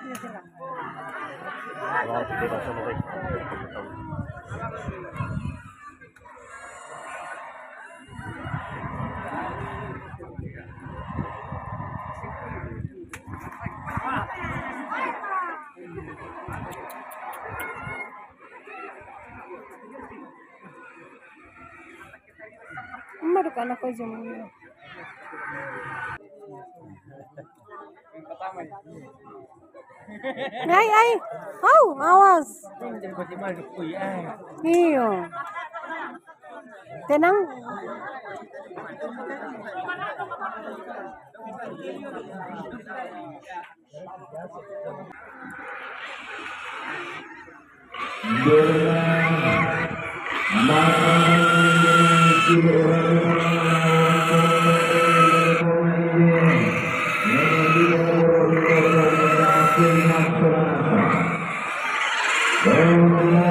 Wow, sige pa sa mga Meron ako dyan. Ay! Oh, awas! Iyo. Tenang. Keluar.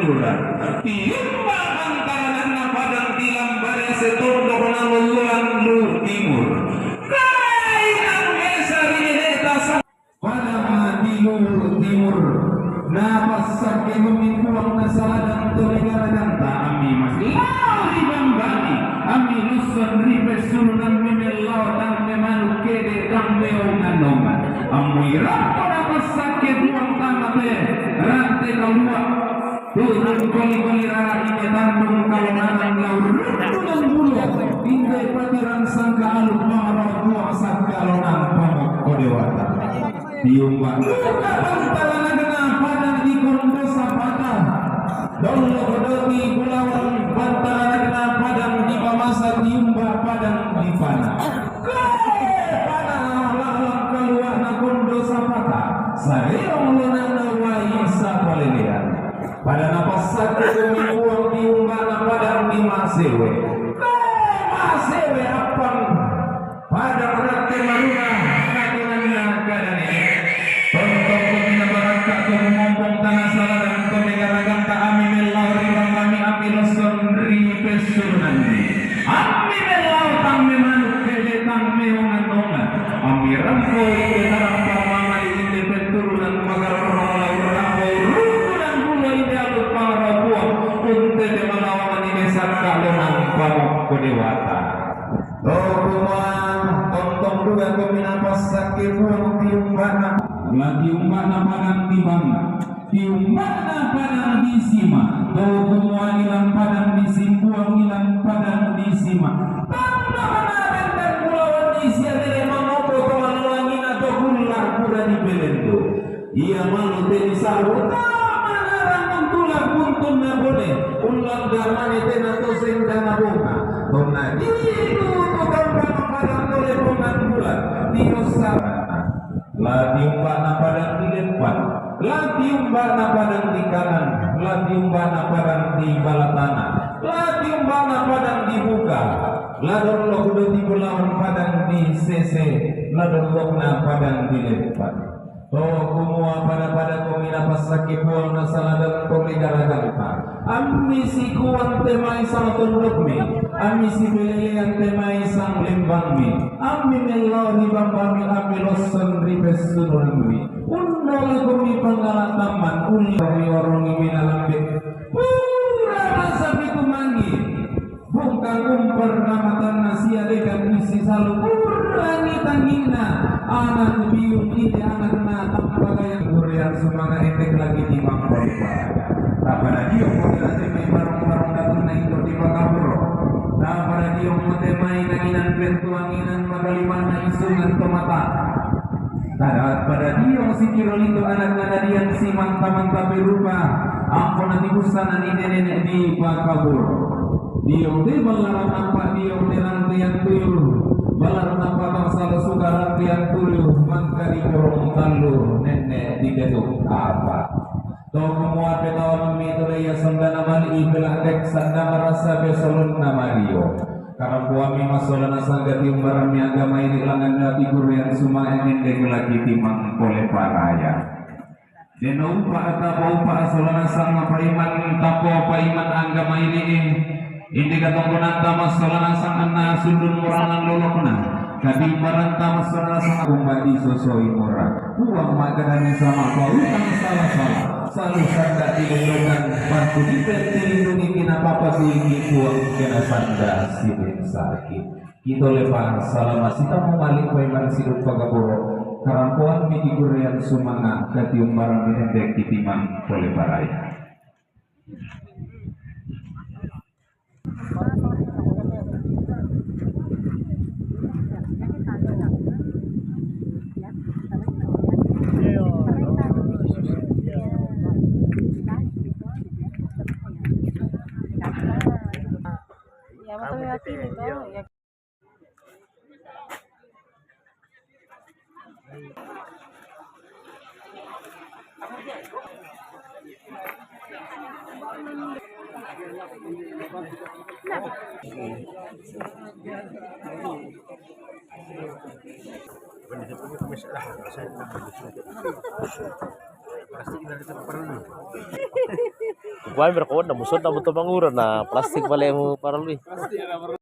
Luran tiumba antara na padang tilang bare setundok na luluan lu timur kai ang esari eta sa pada timur timur na pasak yang memikuang na saladang to negara ganta ami masih lari bambani ami lusun ribe sunan memelau dan memanu kede dan meongan nongan amui rapo na pasak ke buang tanah rantai keluar turun koli-koli rara ini tandung kalonanang laur tulang bulu tinggai patiran sangka aluk marah buang sangka alonang pamuk kodewata diumbang pantalan agena padang di kondo sapata dolo kodoti kulawan pantalan agena padang di pamasa diumbang padang di pana lalang keluar na kondo sapata sareyong lunana wai sapalelean pada napas sakit kemiuang diumbang na padang di masewe masewe apang padang rakyat maruna katunannya kadane tonton kumina barangka kumompong tanah saladang negara ganta ami melau ribang kami api loson ripe sunandi ami melau tang memanuk kede tang meongan ongan ami rampo ike tarang parmangai ike peturunan magarorong lau rampo rukunan bulu ike alut para buah unte de malawangan ike sakka lonang pamuk kodewata Dokuman tonton dua kumina pasak ke buang tiumbana lagi umbana padang di bangga tiumbana padang di sima dokuman ilang padang di simbuang ilang padang di sima tanda manaren dan pulauan di siadere mangopo kawan langina dokular kuda di belendo ia malu teni saru manarang mentular puntun na bone ulang darmane tena toseng dana bunga tona itu tukang padang tole pongan bulan diosarana la diumbana padang di depan la diumbana padang di kanan la diumbana padang di bala tanah la diumbana padang di buka la dorlok udah di belawan padang di sese la dorlokna padang di depan kumua pada komina pasaki puang nasala dan komigara ganta amisi kuan temai sang tundukmi amisi belelean temai sang lembangmi ami melau di bambami ami losan ribes sunurangmi undola kumi pangalataman uli orongi minalambit pura masa pikumangi bungkang umpar ramatan nasia dekat isi salu purangi tangina anak biung ide anak na tanpa gaya kurian semangat entek lagi di mangkol pada pada dia kira temai barang-barang datang na itu di pakaburo pada dia temai nanginan pentuanginan magalimana isungan tomata pada dia si kirolito anak nadadian si manta-manta berupa ampun nanti busana ni nenek di pakaburo dia udah balaran nampak dia udah rantian tuyul balar nampak masalah suka rantian tuyul mangkari korong talur nenek di gedung apa toh memuat petawan itu daya sandana mani ibelah dek sanda merasa besolun nama dia karena buami masolana sanggati umbaran agama ini langan hati yang semua ingin dek lagi timang oleh paraya dan upah atau upah asolana sama paiman tapo paiman agama ini Indi katongkonan tamas solana sang anna sundun muranan lolokna kadi barang tamas solana sang kumbadi sosoi murah uang makanannya sama kau utang salah-salah selalu sanda dilindungan bantu dilindungi kina papa diingi uang kena sanda silin sakit kita lepas salah masih tamu malik paiman sirup pagapuro karampuan miti kurian sumanga katium barang dihendek ditimang oleh baraya Ya, betul ya, itu ya. Kukuha berkuan na musod na mo ito manguran na plastic pala mo para lui.